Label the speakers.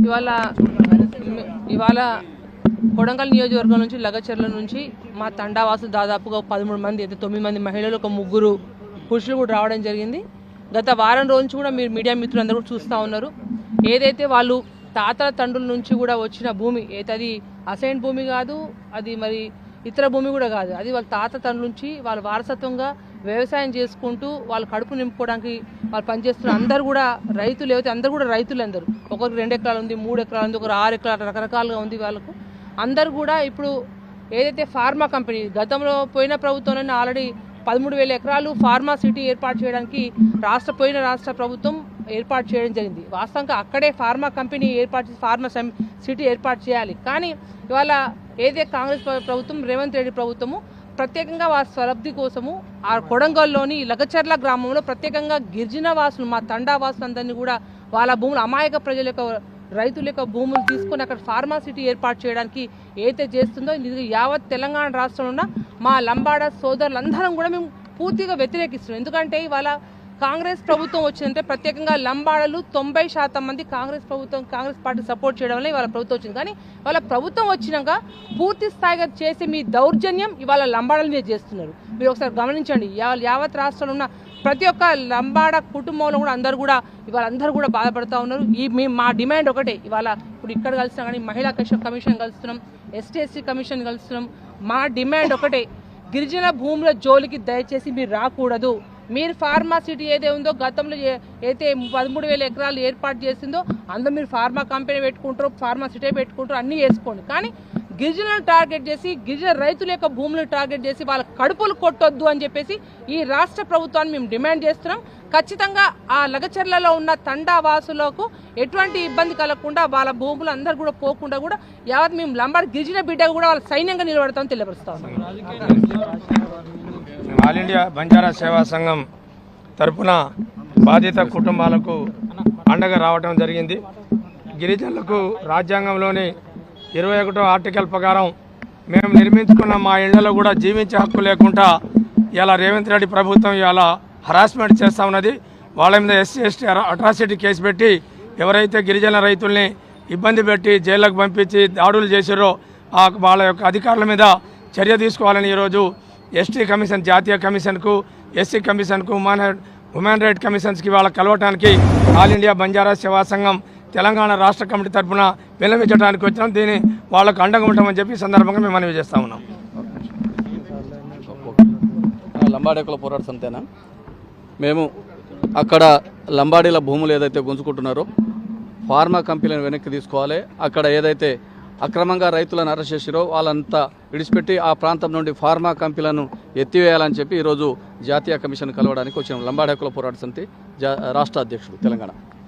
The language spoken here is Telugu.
Speaker 1: ఇవాళ ఇవాళ కొడంగల్ నియోజకవర్గం నుంచి లగచర్ల నుంచి మా తండావాసులు దాదాపుగా 13 మంది అయితే 9 మంది మహిళలు, ఒక 3 పురుషులు కూడా రావడం జరిగింది. గత వారం రోజు నుంచి కూడా మీరు మీడియా మిత్రులందరూ కూడా చూస్తూ ఉన్నారు. ఏదైతే వాళ్ళు తాతల తండ్రుల నుంచి కూడా వచ్చిన భూమి అయితే అది అసైన్ భూమి కాదు, అది మరి ఇతర భూమి కూడా కాదు, అది వాళ్ళ తాత తండ్రుల నుంచి వాళ్ళ వారసత్వంగా వ్యవసాయం చేసుకుంటూ వాళ్ళు కడుపు నింపుకోవడానికి వాళ్ళు పనిచేస్తున్నారు. అందరూ కూడా రైతులు, ఏవైతే అందరూ కూడా రైతులు, అందరూ ఒకరికి 2 ఎకరాలు ఉంది, 3 ఎకరాలు ఉంది, ఒకరు 6 ఎకరాలు, రకరకాలుగా ఉంది వాళ్ళకు. అందరూ కూడా ఇప్పుడు ఏదైతే ఫార్మా కంపెనీ గతంలో పోయిన ప్రభుత్వంలోనే ఆల్రెడీ 13,000 ఎకరాలు ఫార్మా సిటీ ఏర్పాటు చేయడానికి పోయిన రాష్ట్ర ప్రభుత్వం ఏర్పాటు చేయడం జరిగింది. వాస్తవంగా అక్కడే ఫార్మా కంపెనీ ఏర్పాటు చేసి ఫార్మా సిటీ ఏర్పాటు చేయాలి. కానీ ఇవాళ ఏదైతే కాంగ్రెస్ ప్రభుత్వం, రేవంత్ రెడ్డి ప్రభుత్వము ప్రత్యేకంగా వారి స్వలబ్ధి కోసము ఆ కొడంగల్లోని లగచర్ల గ్రామంలో ప్రత్యేకంగా గిరిజన వాసులు, మా తండా వాసులందరినీ కూడా వాళ్ళ భూములు, అమాయక ప్రజల యొక్క రైతుల యొక్క భూములు తీసుకొని అక్కడ ఫార్మా సిటీ ఏర్పాటు చేయడానికి ఏదైతే చేస్తుందో యావత్ తెలంగాణ రాష్ట్రంలో ఉన్న మా లంబాడ సోదరులందరం కూడా మేము పూర్తిగా వ్యతిరేకిస్తున్నాం. ఎందుకంటే ఇవాళ కాంగ్రెస్ ప్రభుత్వం వచ్చిందంటే ప్రత్యేకంగా లంబాడలు 90% మంది కాంగ్రెస్ పార్టీ సపోర్ట్ చేయడం వల్ల ఇవాళ ప్రభుత్వం వచ్చింది. కానీ ఇవాళ ప్రభుత్వం వచ్చినాక పూర్తి స్థాయిగా చేసి మీ దౌర్జన్యం ఇవాళ లంబాడల మీద చేస్తున్నారు. మీరు ఒకసారి గమనించండి. యావత్ రాష్ట్రంలో ఉన్న ప్రతి ఒక్క లంబాడ కుటుంబంలో కూడా అందరూ కూడా బాధపడుతూ ఉన్నారు. మా డిమాండ్ ఒకటే. ఇవాళ ఇప్పుడు ఇక్కడ కలుస్తున్నాం, కానీ మహిళా కమిషన్ కలుస్తున్నాం, ఎస్టీ కమిషన్ కలుస్తున్నాం. మా డిమాండ్ ఒకటే, గిరిజన భూముల జోలికి దయచేసి మీరు రాకూడదు. మీరు ఫార్మా సిటీ ఏదే ఉందో గతంలో అయితే 13,000 ఎకరాలు ఏర్పాటు చేసిందో అందులో మీరు ఫార్మా కంపెనీ పెట్టుకుంటారు, ఫార్మా సిటీ పెట్టుకుంటారు, అన్నీ వేసుకోండి. కానీ గిరిజనులను టార్గెట్ చేసి, గిరిజన రైతుల యొక్క భూములను టార్గెట్ చేసి వాళ్ళ కడుపులు కొట్టొద్దు అని చెప్పేసి ఈ రాష్ట్ర ప్రభుత్వాన్ని మేము డిమాండ్ చేస్తున్నాం. ఖచ్చితంగా ఆ లగచర్లలో ఉన్న తండా వాసులకు ఎటువంటి ఇబ్బంది కలగకుండా వాళ్ళ భూములు అందరూ కూడా పోకుండా కూడా యావత్ మేము లంబాడ గిరిజన బిడ్డగా కూడా వాళ్ళ సైన్యంగా నిలబడతామని తెలియపరుస్తాం.
Speaker 2: ఆల్ ఇండియా బంజారా సేవా సంఘం తరఫున బాధిత కుటుంబాలకు అండగా రావడం జరిగింది. గిరిజనులకు రాజ్యాంగంలోని 21వ ఆర్టికల్ ప్రకారం మేము నిర్మించుకున్న మా ఇళ్లలో కూడా జీవించే హక్కు లేకుండా ఇలా రేవంత్ రెడ్డి ప్రభుత్వం ఇలా హరాస్మెంట్ చేస్తూ ఉన్నది. వాళ్ళ మీద SC/ST అట్రాసిటీ కేసు పెట్టి ఎవరైతే గిరిజన రైతుల్ని ఇబ్బంది పెట్టి జైళ్ళకు పంపించి దాడులు చేశారో వాళ్ళ యొక్క అధికారుల మీద చర్య తీసుకోవాలని ఈరోజు ST కమిషన్, జాతీయ కమిషన్కు, SC కమిషన్కు, హ్యూమన్ రైట్ కమిషన్స్కి వాళ్ళ కలవటానికి ఆల్ ఇండియా బంజారా సేవా సంఘం తెలంగాణ రాష్ట్ర కమిటీ తరఫున విన్నవించడానికి వచ్చినాం. దీన్ని వాళ్ళకు అండగా ఉంటామని చెప్పి సందర్భంగా మేము మనవి చేస్తూ ఉన్నాం.
Speaker 3: లంబాడీకుల పోరాట సమితేనా మేము అక్కడ లంబాడీల భూములు ఏదైతే గుంజుకుంటున్నారో ఫార్మా కంపెనీలను వెనక్కి తీసుకోవాలి. అక్కడ ఏదైతే అక్రమంగా రైతులను అరెస్ట్ చేసిరో వాళ్ళంతా విడిచిపెట్టి ఆ ప్రాంతం నుండి ఫార్మా కంపెనీలను ఎత్తివేయాలని చెప్పి ఈరోజు జాతీయ కమిషన్ కలవడానికి వచ్చినాం. లంబాడీ హక్కుల పోరాట సమితి రాష్ట్ర అధ్యక్షుడు తెలంగాణ.